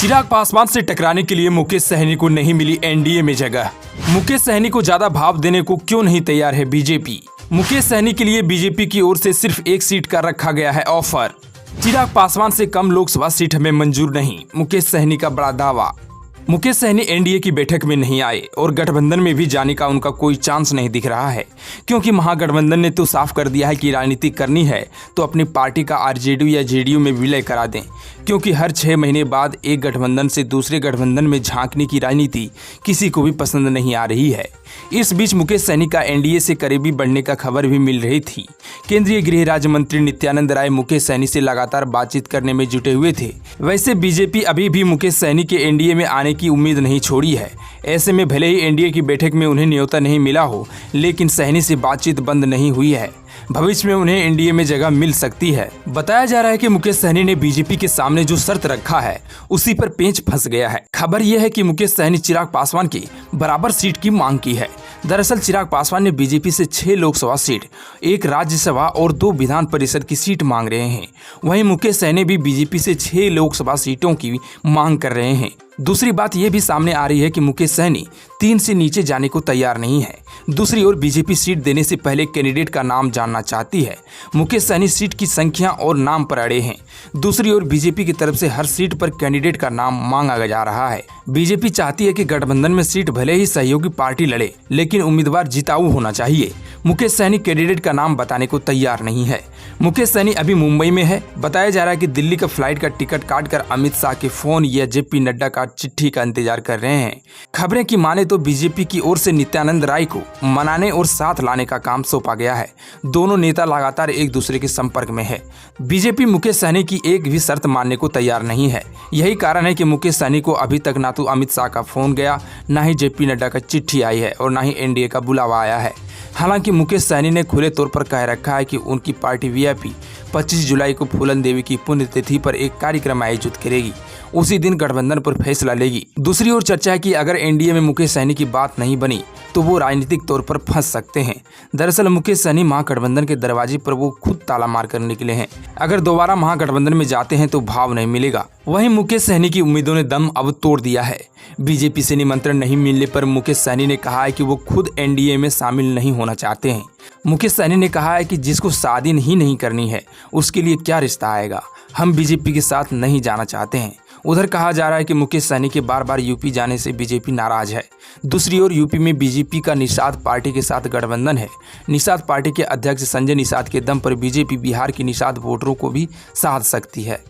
चिराग पासवान से टकराने के लिए मुकेश सहनी को नहीं मिली एनडीए में जगह। मुकेश सहनी को ज्यादा भाव देने को क्यों नहीं तैयार है बीजेपी। मुकेश सहनी के लिए बीजेपी की ओर से सिर्फ एक सीट का रखा गया है ऑफर। चिराग पासवान से कम लोकसभा सीट हमें मंजूर नहीं, मुकेश सहनी का बड़ा दावा। मुकेश सहनी एनडीए की बैठक में नहीं आए और गठबंधन में भी जाने का उनका कोई चांस नहीं दिख रहा है, क्योंकि महागठबंधन ने तो साफ कर दिया है कि राजनीति करनी है तो अपनी पार्टी का आरजेडी या जेडीयू में विलय करा दें, क्योंकि हर 6 महीने बाद एक गठबंधन से दूसरे गठबंधन में झांकने की राजनीति किसी को भी पसंद नहीं आ रही है। इस बीच मुकेश सहनी का एनडीए से करीबी बढ़ने का खबर भी मिल रही थी। केंद्रीय गृह राज्य मंत्री नित्यानंद राय मुकेश सहनी से लगातार बातचीत करने में जुटे हुए थे। वैसे बीजेपी अभी भी मुकेश सहनी के एनडीए में आने की उम्मीद नहीं छोड़ी है। ऐसे में भले ही एनडीए की बैठक में उन्हें न्योता नहीं मिला हो, लेकिन सहनी से बातचीत बंद नहीं हुई है। भविष्य में उन्हें एनडीए में जगह मिल सकती है। बताया जा रहा है कि मुकेश सहनी ने बीजेपी के सामने जो शर्त रखा है उसी पर पेंच फंस गया है। खबर यह है कि मुकेश सहनी चिराग पासवान की बराबर सीट की मांग की है। दरअसल चिराग पासवान ने बीजेपी से 6 लोकसभा सीट, 1 राज्यसभा और 2 विधान परिषद की सीट मांग रहे हैं। वहीं मुकेश सहनी भी बीजेपी से 6 लोकसभा सीटों की मांग कर रहे हैं। दूसरी बात यह भी सामने आ रही है कि मुकेश सहनी 3 से नीचे जाने को तैयार नहीं है। दूसरी ओर बीजेपी सीट देने से पहले कैंडिडेट का नाम जानना चाहती है। मुकेश सहनी सीट की संख्या और नाम पर अड़े हैं। दूसरी ओर बीजेपी की तरफ से हर सीट पर कैंडिडेट का नाम मांगा जा रहा है। बीजेपी चाहती है कि गठबंधन में सीट भले ही सहयोगी पार्टी लड़े, लेकिन उम्मीदवार जिताऊ होना चाहिए। मुकेश सहनी कैंडिडेट का नाम बताने को तैयार नहीं है। मुकेश सहनी अभी मुंबई में है। बताया जा रहा है कि दिल्ली का फ्लाइट का टिकट काटकर अमित शाह के फोन या जेपी नड्डा का चिट्ठी का इंतजार कर रहे हैं। खबरें की माने तो बीजेपी की ओर से नित्यानंद राय को मनाने और साथ लाने का काम सौंपा गया है। दोनों नेता लगातार एक दूसरे के संपर्क में है। बीजेपी मुकेश सहनी की एक भी शर्त मानने को तैयार नहीं है। यही कारण है कि मुकेश सहनी को अभी तक ना तो अमित शाह का फोन गया, ना ही जेपी नड्डा का चिट्ठी आई है और ना ही एनडीए का बुलावा आया है। हालांकि मुकेश सहनी ने खुले तौर पर कह रखा है कि उनकी पार्टी वीआईपी 25 जुलाई को फूलन देवी की पुण्यतिथि पर एक कार्यक्रम आयोजित करेगी। उसी दिन गठबंधन पर फैसला लेगी। दूसरी ओर चर्चा है कि अगर एनडीए में मुकेश सहनी की बात नहीं बनी तो वो राजनीतिक तौर पर फंस सकते हैं। दरअसल मुकेश सहनी महागठबंधन के दरवाजे पर वो खुद ताला मार कर निकले हैं। अगर दोबारा महागठबंधन में जाते हैं तो भाव नहीं मिलेगा। वहीं मुकेश सहनी की उम्मीदों ने दम अब तोड़ दिया है। बीजेपी से निमंत्रण नहीं मिलने पर मुकेश सहनी ने कहा है कि वो खुद एनडीए में शामिल नहीं होना चाहते हैं। मुकेश सहनी ने कहा है कि जिसको शादी ही नहीं करनी है उसके लिए क्या रिश्ता आएगा, हम बीजेपी के साथ नहीं जाना चाहते हैं। उधर कहा जा रहा है कि मुकेश सहनी के बार बार यूपी जाने से बीजेपी नाराज है। दूसरी ओर यूपी में बीजेपी का निषाद पार्टी के साथ गठबंधन है। निषाद पार्टी के अध्यक्ष संजय निषाद के दम पर बीजेपी बिहार की निषाद वोटरों को भी साध सकती है।